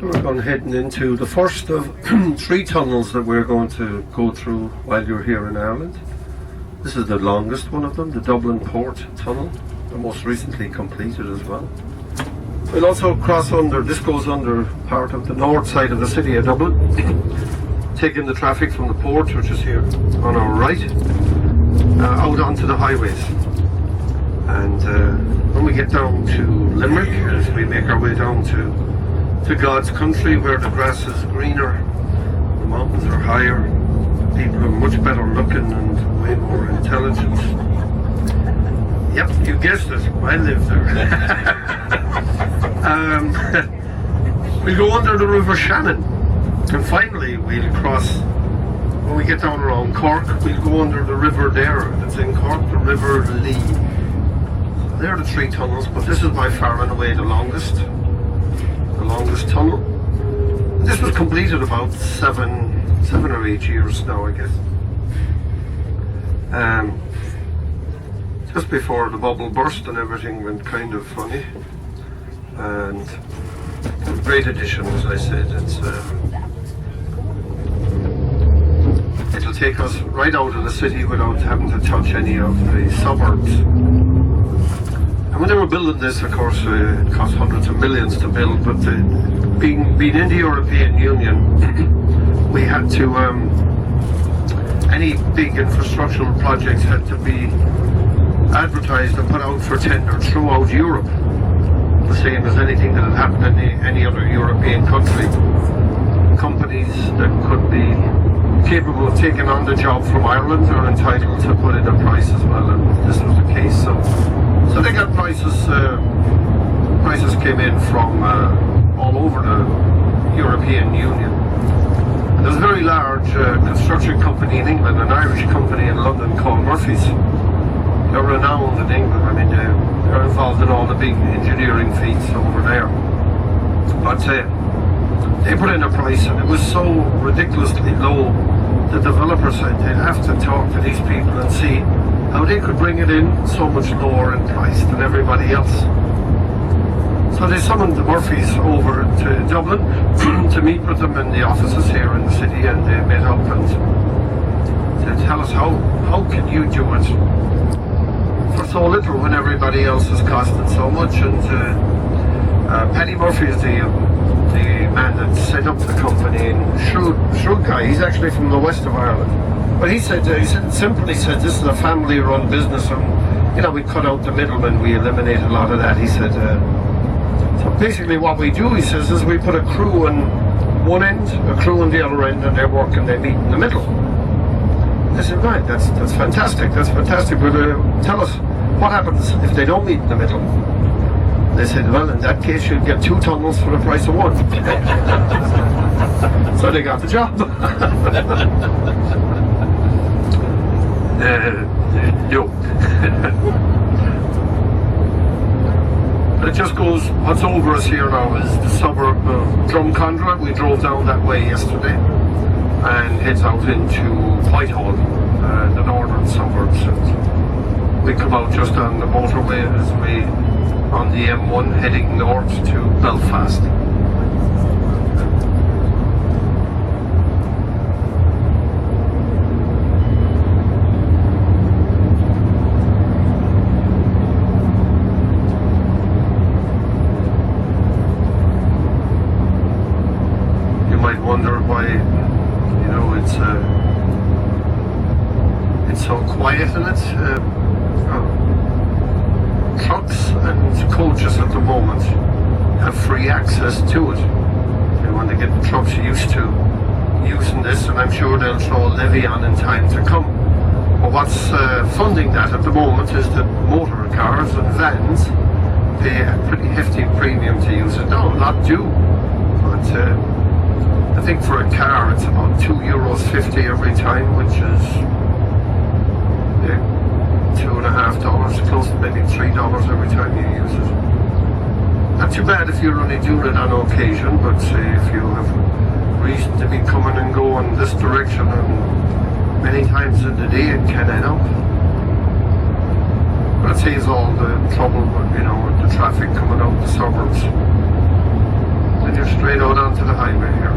We're going heading into the first of 3 tunnels that we're going to go through while you're here in Ireland. This is the longest one of them, the Dublin Port Tunnel, the most recently completed as well. We'll also cross under, this goes under part of the north side of the city of Dublin, taking the traffic from the port, which is here on our right, out onto the highways. And when we get down to Limerick, as we make our way down to God's country, where the grass is greener, the mountains are higher, people are much better looking and way more intelligent. Yep, you guessed it, I live there. We'll go under the River Shannon, and finally we'll cross, when we get down around Cork, we'll go under the river there that's in Cork, the River Lee. So there are the 3 tunnels, but this is by far and away the longest tunnel. This was completed about 7 or 8 years now, I guess. Just before the bubble burst and everything went kind of funny. And a great addition, as I said. It'll take us right out of the city without having to touch any of the suburbs. And when they were building this, of course, it cost hundreds of millions to build, but being in the European Union, we had to, any big infrastructural projects had to be advertised and put out for tender throughout Europe, the same as anything that had happened in any other European country. Companies that could be capable of taking on the job from Ireland are entitled to put in a price as well, and this was the case. So they got prices. Prices came in from all over the European Union. And there's a very large construction company in England, an Irish company in London called Murphy's. They're renowned in England. I mean, they're involved in all the big engineering feats over there. But they put in a price, and it was so ridiculously low. The developer said they'd have to talk to these people and see how they could bring it in so much lower in price than everybody else. So they summoned the Murphys over to Dublin to meet with them in the offices here in the city, and they met up and said, tell us, how can you do it for so little when everybody else is costing so much? And Paddy Murphy is the man that set up the company, and shrewd guy. He's actually from the west of Ireland. But he said this is a family-run business, and we cut out the middlemen, we eliminate a lot of that. He said, so basically what we do, he says, is we put a crew on one end, a crew on the other end, and they work and they meet in the middle. I said, right, that's fantastic, but tell us, what happens if they don't meet in the middle? They said, well, in that case you'll get 2 tunnels for the price of 1. So they got the job. No. It just goes, what's over us here now is the suburb of Drumcondra. We drove down that way yesterday and heads out into Whitehall, the northern suburbs. And we come out just on the motorway as we on the M1 heading north to Belfast. Wonder why, it's so quiet in it. Trucks and coaches at the moment have free access to it. They want to get the trucks used to using this, and I'm sure they'll throw a levy on in time to come. But what's funding that at the moment is that motor cars and vans pay a pretty hefty premium to use it. No, not do, but I think for a car it's about €2.50 every time, which is $2.50, close to maybe $3 every time you use it. Not too bad if you're only doing it on occasion, but say if you have reason to be coming and going this direction, and many times in the day it can end up. That saves all the trouble with, with the traffic coming out the suburbs. And you're straight out onto the highway here.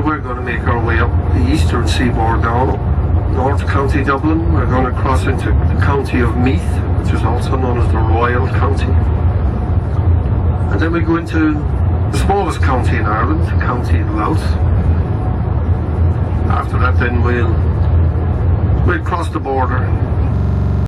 We're going to make our way up the eastern seaboard now, North County Dublin. We're going to cross into the county of Meath, which is also known as the Royal County. And then we go into the smallest county in Ireland, County Louth. After that then we'll cross the border